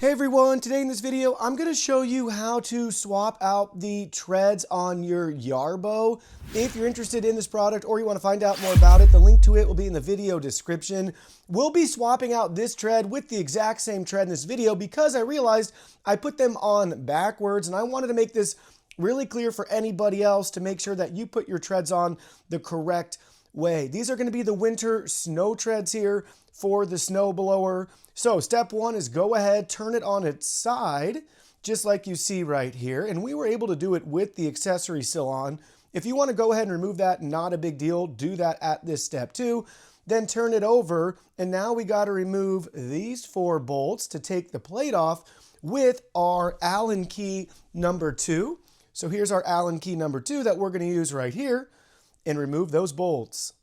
Hey everyone, today in this video, I'm going to show you how to swap out the treads on your Yarbo. If you're interested in this product or you want to find out more about it, the link to it will be in the video description. We'll be swapping out this tread with the exact same tread in this video because I realized I put them on backwards and I wanted to make this really clear for anybody else to make sure that you put your treads on the correct way. These are going to be the winter snow treads here for the snow blower. So step one is go ahead, turn it on its side, just like you see right here. And we were able to do it with the accessory still on. If you want to go ahead and remove that, not a big deal. Do that at this step too. Then turn it over. And now we got to remove these 4 bolts to take the plate off with our Allen key number 2. So here's our Allen key number 2 that we're going to use right here and remove those bolts.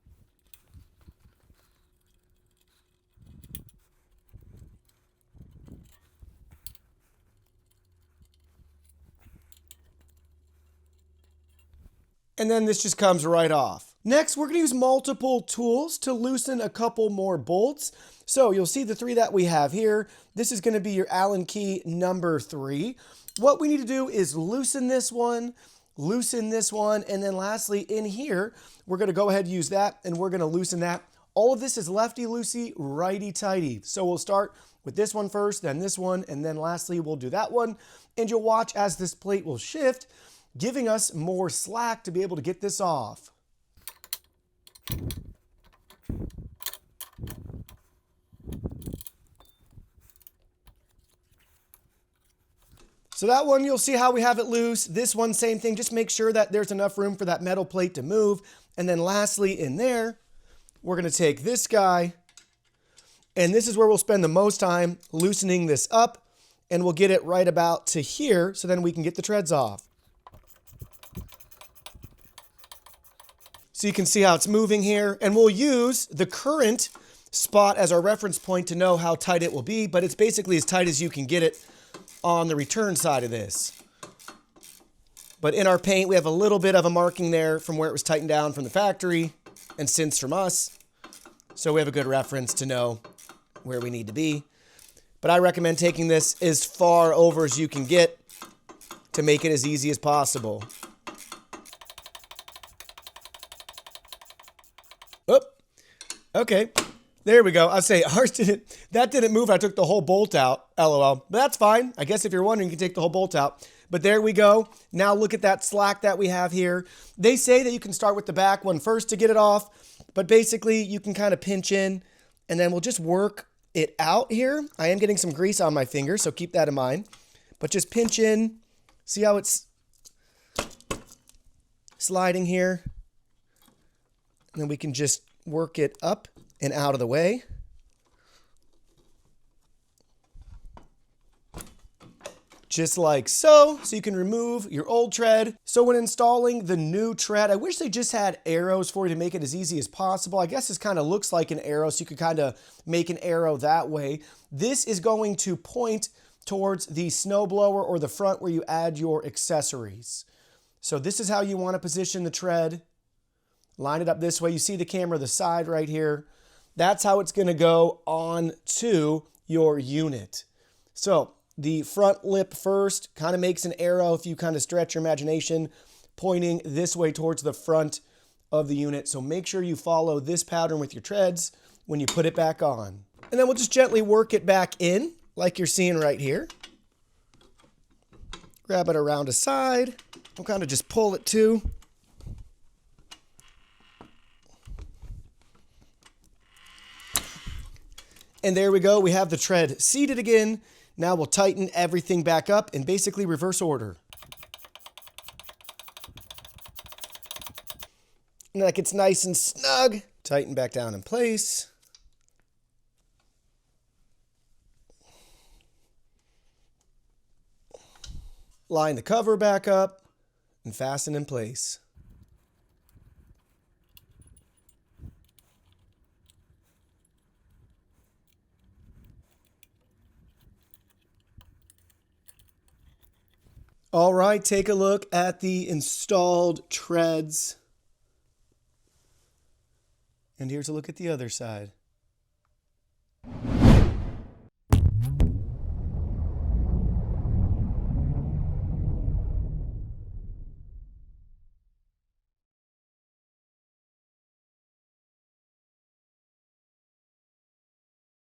And then this just comes right off. Next, we're going to use multiple tools to loosen a couple more bolts. So you'll see the 3 that we have here. This is going to be your Allen key number 3. What we need to do is loosen this one, and then lastly in here, we're going to go ahead and use that, and we're going to loosen that. All of this is lefty-loosey, righty-tighty. So we'll start with this one first, then this one, and then lastly we'll do that one. And you'll watch as this plate will shift, giving us more slack to be able to get this off. So that one, you'll see how we have it loose. This one, same thing. Just make sure that there's enough room for that metal plate to move. And then lastly, in there, we're going to take this guy. And this is where we'll spend the most time loosening this up. And we'll get it right about to here, so then we can get the treads off. So you can see how it's moving here. And we'll use the current spot as our reference point to know how tight it will be. But it's basically as tight as you can get it on the return side of this. But in our paint, we have a little bit of a marking there from where it was tightened down from the factory and cinched from us. So we have a good reference to know where we need to be. But I recommend taking this as far over as you can get to make it as easy as possible. Oop. Okay. There we go. I say ours that didn't move. I took the whole bolt out. LOL. But that's fine. I guess if you're wondering, you can take the whole bolt out. But there we go. Now look at that slack that we have here. They say that you can start with the back one first to get it off. But basically, you can kind of pinch in. And then we'll just work it out here. I am getting some grease on my fingers, so keep that in mind. But just pinch in. See how it's sliding here? And then we can just work it up and out of the way. Just like so. So you can remove your old tread. So when installing the new tread, I wish they just had arrows for you to make it as easy as possible. I guess this kind of looks like an arrow, so you could kind of make an arrow that way. This is going to point towards the snowblower or the front where you add your accessories. So this is how you want to position the tread. Line it up this way. You see the camera the side right here. That's how it's going to go on to your unit. So the front lip first kind of makes an arrow if you kind of stretch your imagination, pointing this way towards the front of the unit. So make sure you follow this pattern with your treads when you put it back on. And then we'll just gently work it back in like you're seeing right here. Grab it around a side. We'll kind of just pull it too. And there we go. We have the tread seated again. Now we'll tighten everything back up in basically reverse order. And like it's nice and snug. Tighten back down in place. Line the cover back up and fasten in place. All right, take a look at the installed treads. And here's a look at the other side.